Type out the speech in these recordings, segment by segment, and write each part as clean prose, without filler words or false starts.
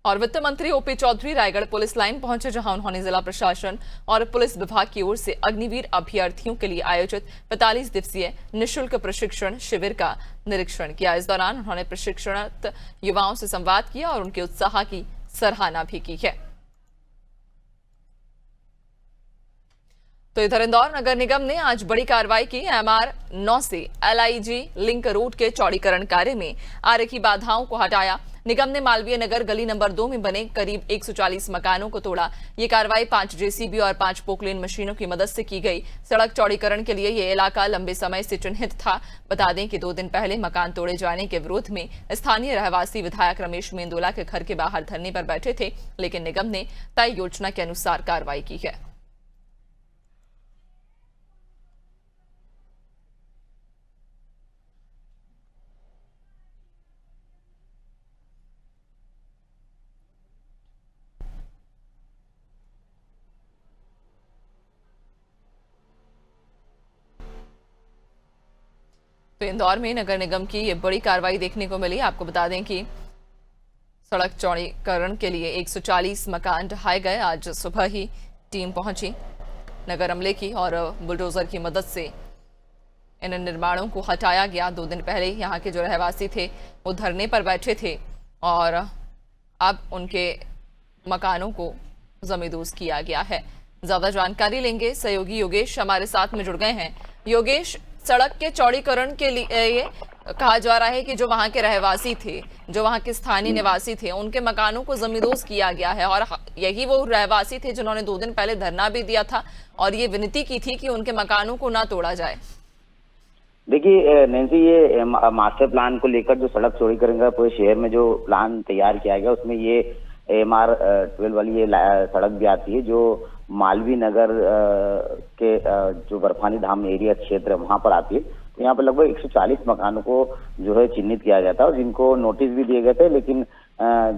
और वित्त मंत्री OP Chaudhary Raigarh police line पहुंचे, जहां उन्होंने जिला प्रशासन और पुलिस विभाग की ओर से अग्निवीर अभ्यर्थियों के लिए आयोजित 45 दिवसीय निःशुल्क प्रशिक्षण शिविर का निरीक्षण किया। इस दौरान उन्होंने प्रशिक्षणार्थ युवाओं से संवाद किया और उनके उत्साह की सराहना भी की है। तो इधर इंदौर नगर निगम ने आज बड़ी कार्रवाई की। MR 9 से LIG लिंक रोड के चौड़ीकरण कार्य में आ रही बाधाओं को हटाया। निगम ने मालवीय नगर गली नंबर 2 में बने करीब 140 मकानों को तोड़ा। ये कार्रवाई 5 JCB और 5 पोकलेन मशीनों की मदद से की गई। सड़क चौड़ीकरण के लिए ये इलाका लंबे समय से चिन्हित था। बता दें कि 2 दिन पहले मकान तोड़े जाने के विरोध में स्थानीय रहवासी विधायक रमेश मेंदोला के घर के बाहर धरने पर बैठे थे, लेकिन निगम ने तय योजना के अनुसार कार्रवाई की है। तो इंदौर में नगर निगम की ये बड़ी कार्रवाई देखने को मिली। आपको बता दें कि सड़क चौड़ीकरण के लिए 140 मकान ढहाए गए। आज सुबह ही टीम पहुंची नगर अमले की और बुलडोजर की मदद से इन निर्माणों को हटाया गया। 2 दिन पहले यहाँ के जो रहवासी थे वो धरने पर बैठे थे और अब उनके मकानों को जमींदोज किया गया है। ज्यादा जानकारी लेंगे, सहयोगी योगेश हमारे साथ में जुड़ गए हैं। योगेश, सड़क के चौड़ीकरण के लिए कहा जा रहा है कि जो वहां के रहवासी थे, जो वहां के स्थानीय निवासी थे, उनके मकानों को जमींदोज किया गया है और यही वो रहवासी थे जिन्होंने 2 दिन पहले धरना भी दिया था और ये विनती की थी कि उनके मकानों को ना तोड़ा जाए। देखिए नैन्सी, ये मास्टर प्लान को लेकर जो सड़क चौड़ीकरण का पूरे शहर में जो प्लान तैयार किया गया, उसमें ये MR 12 वाली ये सड़क भी आती है जो मालवीय नगर के जो बर्फानी धाम एरिया क्षेत्र है वहां पर आती है। तो यहाँ पर लगभग 140 मकानों को जो है चिन्हित किया गया था और जिनको नोटिस भी दिए गए थे, लेकिन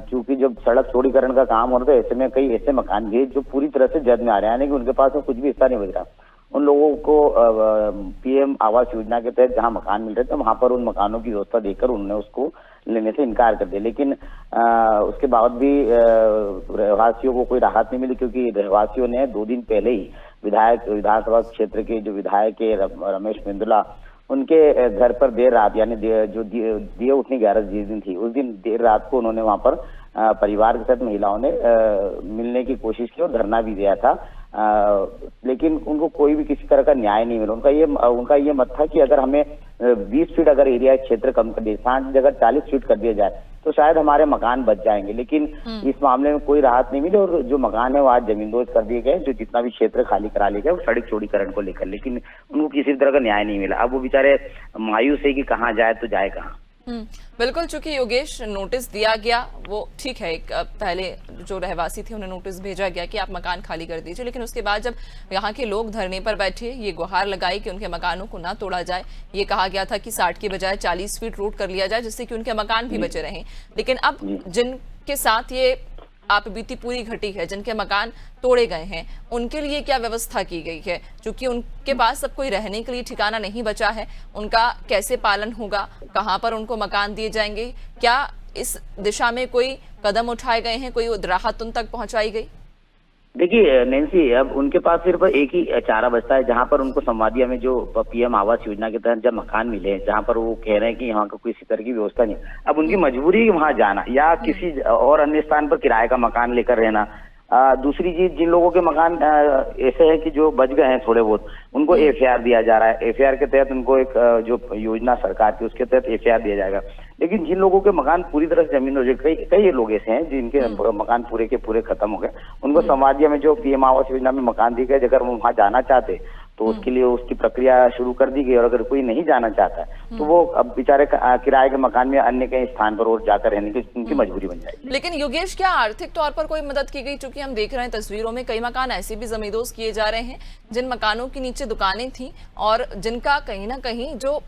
चूंकि जब सड़क चौड़ीकरण का काम हो रहा था, ऐसे में कई ऐसे मकान भी जो पूरी तरह से जद में आ रहे हैं, यानी कि उनके पास में कुछ भी हिस्सा नहीं बच रहा। उन लोगों को PM आवास योजना के तहत जहां मकान मिल रहे थे वहां पर उन मकानों की व्यवस्था देकर उन्होंने उसको लेने से इनकार कर दिया, लेकिन उसके बाद भी रहवासियों को कोई राहत नहीं मिली, क्योंकि रहवासियों ने 2 दिन पहले ही विधानसभा क्षेत्र के जो विधायक है रमेश मेंदोला, उनके घर पर देर रात, यानी जो दिए उठने 11 जिस दिन थी, उस दिन देर रात को उन्होंने वहां पर परिवार के साथ महिलाओं ने मिलने की कोशिश की और धरना भी दिया था, लेकिन उनको कोई भी किसी तरह का न्याय नहीं मिला। उनका ये मत था कि अगर हमें 20 फीट अगर एरिया क्षेत्र कम कर दिया, 60 की जगह 40 फीट कर दिया जाए तो शायद हमारे मकान बच जाएंगे, लेकिन इस मामले में कोई राहत नहीं मिली और जो मकान है वो आज जमींदोज कर दिए गए। जो जितना भी क्षेत्र खाली करा लिया गया वो सड़क चौड़ीकरण को लेकर, लेकिन उनको किसी तरह का न्याय नहीं मिला। अब वो बेचारे मायूस है कि कहाँ जाए तो जाए कहाँ। बिल्कुल, चूंकि योगेश नोटिस दिया गया वो ठीक है, एक पहले जो रहवासी थे उन्हें नोटिस भेजा गया कि आप मकान खाली कर दीजिए, लेकिन उसके बाद जब यहाँ के लोग धरने पर बैठे, ये गुहार लगाई कि उनके मकानों को ना तोड़ा जाए, ये कहा गया था कि 60 की बजाय 40 फीट रोड कर लिया जाए जिससे कि उनके मकान भी बचे रहें। लेकिन अब जिनके साथ ये आप बीती पूरी घटी है, जिनके मकान तोड़े गए हैं, उनके लिए क्या व्यवस्था की गई है? क्योंकि उनके पास अब कोई रहने के लिए ठिकाना नहीं बचा है, उनका कैसे पालन होगा, कहां पर उनको मकान दिए जाएंगे? क्या इस दिशा में कोई कदम उठाए गए हैं, कोई राहत उन तक पहुंचाई गई? देखिए नैन्सी, अब उनके पास सिर्फ एक ही चारा बचता है, जहां पर उनको संवादिया में जो PM आवास योजना के तहत जब मकान मिले, जहां पर वो कह रहे हैं कि यहाँ का कोई इसी तरह की व्यवस्था नहीं, अब उनकी मजबूरी है वहां जाना या किसी और अन्य स्थान पर किराए का मकान लेकर रहना। दूसरी चीज, जिन लोगों के मकान ऐसे हैं कि जो बच गए हैं थोड़े बहुत, उनको FIR दिया जा रहा है। FIR के तहत उनको एक जो योजना सरकार की उसके तहत FIR दिया जाएगा। लेकिन जिन लोगों के मकान पूरी तरह से जमीन हो जाए, कई लोग ऐसे हैं जिनके मकान पूरे के पूरे खत्म हो गए, उनको संवादिया में जो PM आवास योजना में मकान दिए गए, अगर वो वहां जाना चाहते तो उसके लिए उसकी प्रक्रिया शुरू कर दी गई, और अगर कोई नहीं जाना चाहता है तो वो अब बेचारे किराए के मकान में अन्य कहीं स्थान पर और जाकर रहने की उनकी मजबूरी बन जाएगी। लेकिन योगेश, क्या आर्थिक तौर पर कोई मदद की गई? क्योंकि हम देख रहे हैं तस्वीरों में कई मकान ऐसे भी जमींदोज किए जा रहे हैं जिन मकानों के नीचे दुकानें थी और जिनका कहीं ना कहीं जो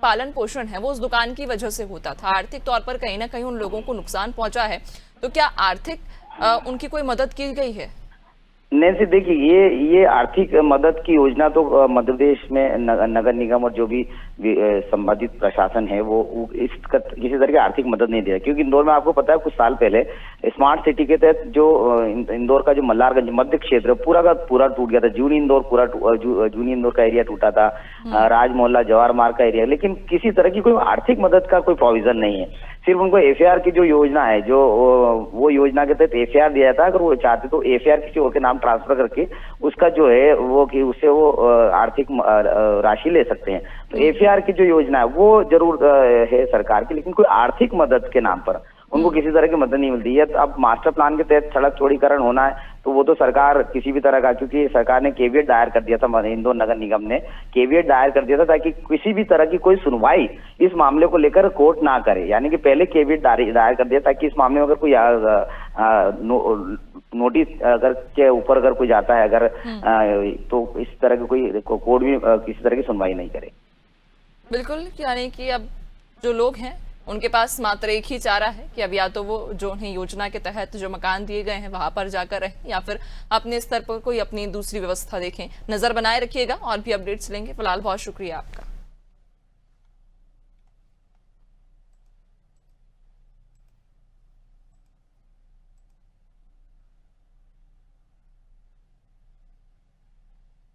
पालन पोषण है वो उस दुकान की वजह से होता था। आर्थिक तौर पर कहीं ना कहीं उन लोगों को नुकसान पहुंचा है, तो क्या आर्थिक उनकी कोई मदद की गई है? नैन्सी देखिए, ये आर्थिक मदद की योजना तो मध्य प्रदेश में नगर निगम और जो भी संबंधित प्रशासन है वो किसी तरह की आर्थिक मदद नहीं दे रहा, क्योंकि इंदौर में आपको पता है कुछ साल पहले स्मार्ट सिटी के तहत जो इंदौर का जो मल्हारगंज मध्य क्षेत्र पूरा का पूरा टूट गया था। जूनी इंदौर का एरिया टूटा था, राज मोहल्ला जवाहर मार्ग का एरिया, लेकिन किसी तरह की कोई आर्थिक मदद का कोई प्रोविजन नहीं है। सिर्फ उनको एफएआर की जो योजना है, जो वो योजना के तहत एफएआर दिया था, अगर वो चाहते तो एफएआर किसी और के नाम ट्रांसफर करके उसका जो है वो कि उससे वो आर्थिक राशि ले सकते हैं। तो एफएआर की जो योजना है वो जरूर है सरकार की, लेकिन कोई आर्थिक मदद के नाम पर उनको किसी तरह की मदद नहीं मिलती है। तो अब मास्टर प्लान के तहत सड़क चौड़ीकरण होना है तो वो तो सरकार किसी भी तरह का, क्योंकि सरकार ने केवियट दायर कर दिया था, इंदौर नगर निगम ने केवियट दायर कर दिया था ताकि किसी भी तरह की कोई सुनवाई इस मामले को लेकर कोर्ट ना करे, यानी कि पहले केवियट दायर कर दिया ताकि इस मामले में अगर कोई नोटिस अगर के ऊपर अगर कोई जाता है अगर तो इस तरह की कोई कोर्ट भी किसी तरह की सुनवाई नहीं करे। बिल्कुल, यानी कि अब जो लोग हैं उनके पास मात्र एक ही चारा है कि अब या तो वो जो उन्हें योजना के तहत जो मकान दिए गए हैं वहां पर जाकर रहें या फिर अपने स्तर पर कोई अपनी दूसरी व्यवस्था देखें। नजर बनाए रखिएगा और भी अपडेट्स लेंगे। फिलहाल बहुत शुक्रिया आपका।